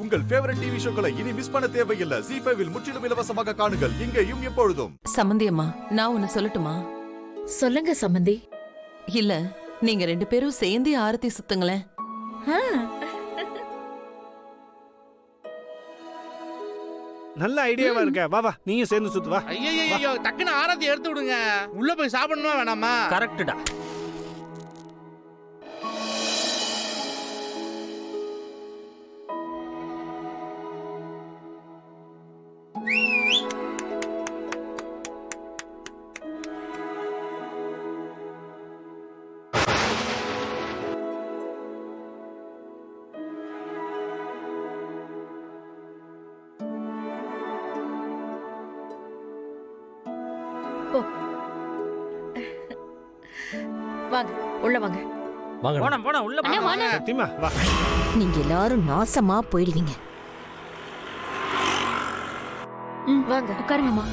உங்கள் favourite TV ஷோக்களை இனி miss பண்ண தேவையில்லை. ZEE5 இல் முற்றிலும் இலவசமாக காணுங்கள், இங்கேயும் எப்பொழுதும். சம்மந்தி அம்மா, நான் ஒன்னு சொல்லட்டுமா? சொல்லுங்க சம்மந்தி. இல்ல, நீங்க 2 பேரும் சேர்ந்தே ஆரத்தி சுத்துங்களேன். நல்ல ஐடியாவா இருக்க. வா வா, நீங்க சேர்ந்து சுத்து வா. ஐயோ, டக்குன்னு ஆரத்தி எடுத்து விடுங்க. உள்ள போய் சாப்பிடணுமா வேணாமா? கரெக்ட்டுடா. வாங்க, உள்ள வாங்க. போனா உள்ள போங்க. சத்தியமா வா. நீங்க எல்லாரும் நாசமா போயிடுவீங்க. வாங்க உட்காருங்கம்மா.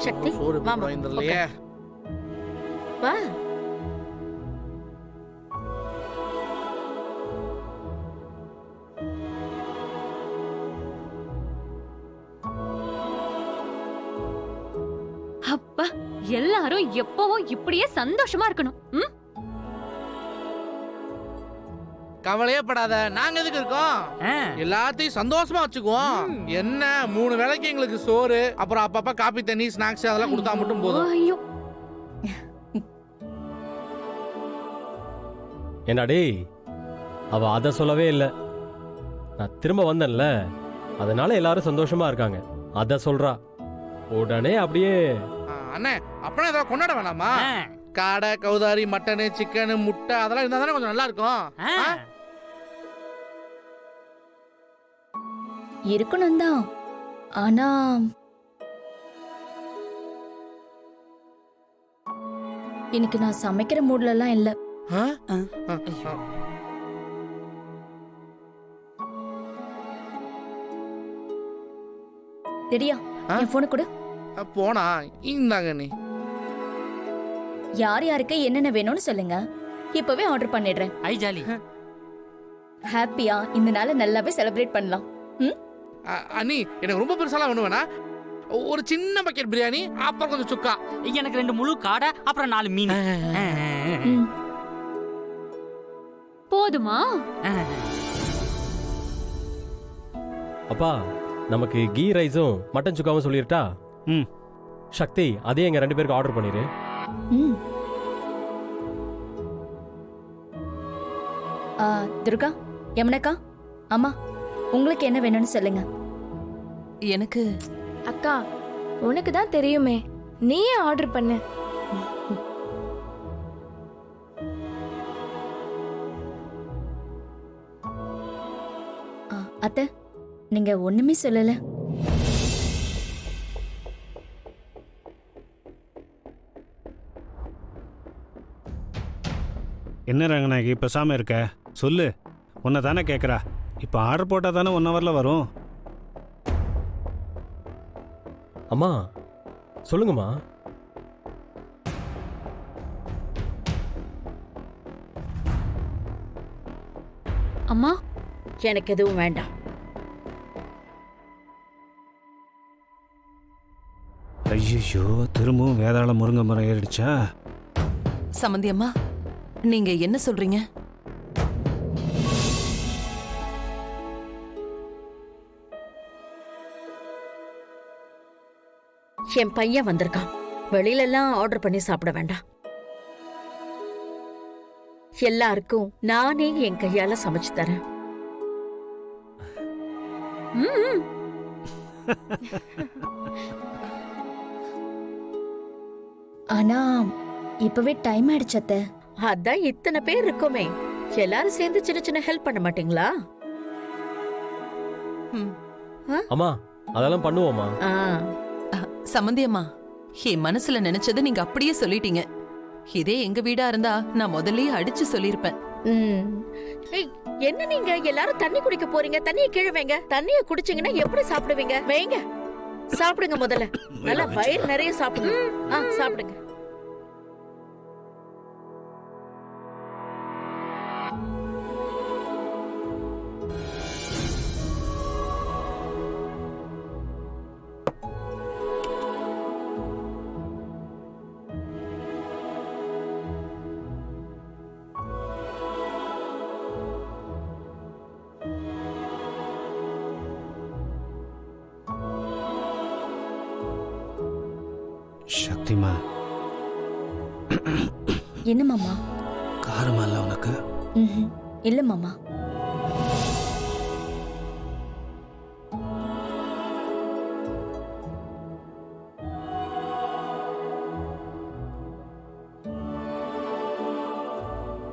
சக்தி சோறு வாமா, இல்லையே. வா. அப்பா, எல்லாரும் எப்பவும் இப்படியே சந்தோஷமா இருக்கணும். கவலையே படாத, நாங்க எதுக்கு இருக்கோம்? எல்லாத்தையும் சந்தோஷமா வச்சுக்குவோம். என்ன 3 வேளைக்கு எங்களுக்கு சோறு, அப்புறம் அப்பப்ப காபி தண்ணி ஸ்நாக்ஸ் அதெல்லாம் கொடுத்தா மட்டும் போதும். ஐயோ, என்னடே, அவ அத சொல்லவே இல்ல. நான் திரும்ப வந்தேன்ல, அதனால எல்லாரும் சந்தோஷமா இருக்காங்க அத சொல்றா. உடனே அப்படியே அண்ணே, அப்பனா ஏதாவது கொண்டாட வேணாமா? காடை, கௌதாரி, மட்டனு, சிக்கனு, முட்டை அதெல்லாம் இருந்தா தானே கொஞ்சம் நல்லா இருக்கும். இருக்கணும் தான், ஆனா இன்னைக்கு நான் சமைக்கிற மூட்ல எல்லாம் இல்ல. தெரியா, என் போனை கொடு. போனா இந்தாங்க நீ. யார் யாருக்கு என்னென்ன வேணும்னு சொல்லுங்க, இப்பவே ஆர்டர் பண்ணிடுறேன். ஐ ஜாலி. ஹாப்பியா இந்த நாளை நல்லாவே செலிப்ரேட் பண்ணலாம். அண்ணி, எனக்கு ரொம்ப பெருசாலாம் வேணும் வேணா. ஒரு சின்ன பக்கெட் பிரியாணி, அப்புறம் கொஞ்சம் சுக்கா. எனக்கு 2 முழு காடை, அப்புறம் 4 மீன். போதுமா? அப்பா, நமக்கு கீ ரைஸும் மட்டன் சுக்காவும் சொல்லிருட்டா? சக்தி, அதே எங்க 2 பேருக்கு ஆர்டர் பண்ணிரு. துர்கா, யமுனக்கா, அம்மா உங்களுக்கு என்ன வேணும்னு சொல்லுங்க. எனக்கு அக்கா, உனக்கு தான் தெரியுமே, நீயே ஆர்டர் பண்ணு. அத்தை, நீங்க ஒண்ணுமே சொல்லல. என்ன ரங்கநாயகி பேசாம இருக்க? சொல்லு, உன்னை தானே கேட்குறா. இப்போ ஆர்டர் போட்டால் தானே 1 ஹவரில் வரும். அம்மா சொல்லுங்கம்மா. அம்மா, எனக்கு எதுவும் வேண்டாம். ஐயோ, திரும்பவும் வேதாள முருங்கை மரம் ஏறிடுச்சா? சம்மந்தி அம்மா, நீங்க என்ன சொல்றீங்க? என் பையன் வந்திருக்கான். வெளியில எல்லாம் ஆர்டர் பண்ணி சாப்பிட வேண்டாம். எல்லாருக்கும் நானே என் கையால சமைச்சு தரேன். ஆனா இப்பவே டைம் ஆயிடுச்சு அத்தை. அதான் இத்தனை பேர் இருக்குமே, எல்லாரும் சேர்ந்து சின்ன சின்ன ஹெல்ப் பண்ண மாட்டீங்களா? அம்மா, அதெல்லாம் பண்ணுவோமா? சம்மந்தி அம்மா, என் மனசுல நினைச்சது நீங்க அப்படியே சொல்லிட்டீங்க. இதே எங்க வீடா இருந்தா நான் முதல்லயே அடிச்சு சொல்லிருப்பேன். என்ன நீங்க எல்லாரும் தண்ணி குடிக்க போறீங்க? தண்ணியை கீழே வைங்க. தண்ணியை குடிச்சீங்கன்னா எப்படி சாப்பிடுவீங்க? வைங்க, சாப்பிடுங்க. முதல்ல நல்லா வயிறு நிறைய சாப்பிடுங்க. சாப்பிடுங்க. சக்திமா, என்ன மாமா? காரமா இல்ல உனக்கு? இல்ல மாமா.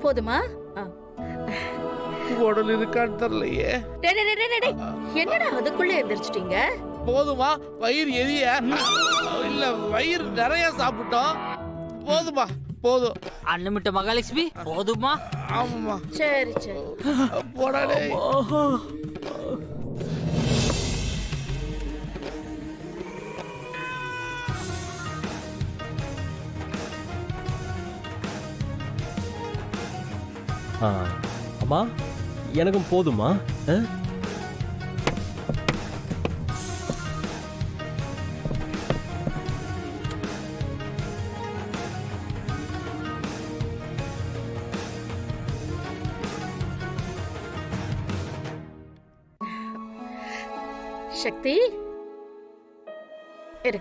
போதுமா? உடல் இருக்கான்னு தெரியலையே. டேய், டேய், டேய், டேய், டேய். என்னடா அதுக்குள்ள எந்திரிச்சிட்டீங்க? போதுமா? வயிறு எரிய இல்ல வயிறு நிறைய சாப்பிட்டோம். போதுமா? போதும். அன்னமிட்ட மகாலட்சுமி போதுமா? ஆமாம்மா. சரி சரி. போடா டேய். அம்மா, எனக்கும் போதுமா? சக்தி இரு,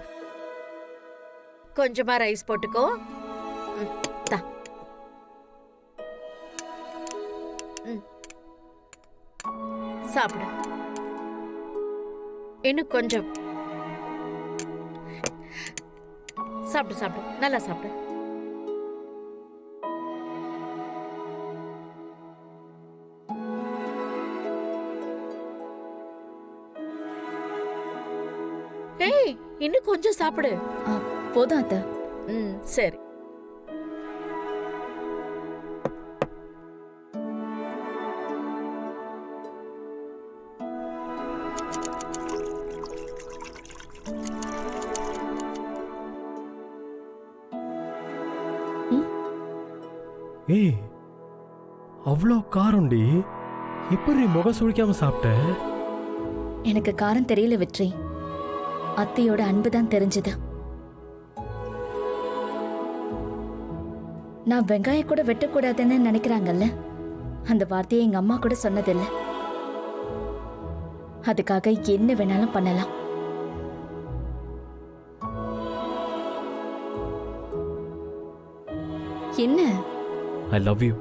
கொஞ்சமா ரைஸ் போட்டுக்கோ. தா. சாப்பிடு. இன்னும் கொஞ்சம் சாப்பிடு, சாப்பிடு, நல்லா சாப்பிடு. ஏய், இன்னும் கொஞ்சம் சாப்பிடு. போதும் அத்தை. சரி. ஏய், அவ்வளோ காரம்டி. எப்படி முகம் சுழிக்காம சாப்பிட்ட? எனக்கு காரம் தெரியல வெற்றி. அத்தையோட அன்பு தான் தெரிஞ்சது. நான் வெங்காயம் கூட வெட்டக்கூடாதுன்னு நினைக்கிறாங்கல்ல, அந்த வார்த்தையை எங்க அம்மா கூட சொன்னதில்லை. அதுக்காக என்ன வேணாலும் பண்ணலாம். என்ன? I love you.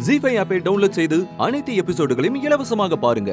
ஜீ5 ஆப்பை டவுன்லோட் செய்து அனைத்து எபிசோடுகளையும் இலவசமாக பாருங்க.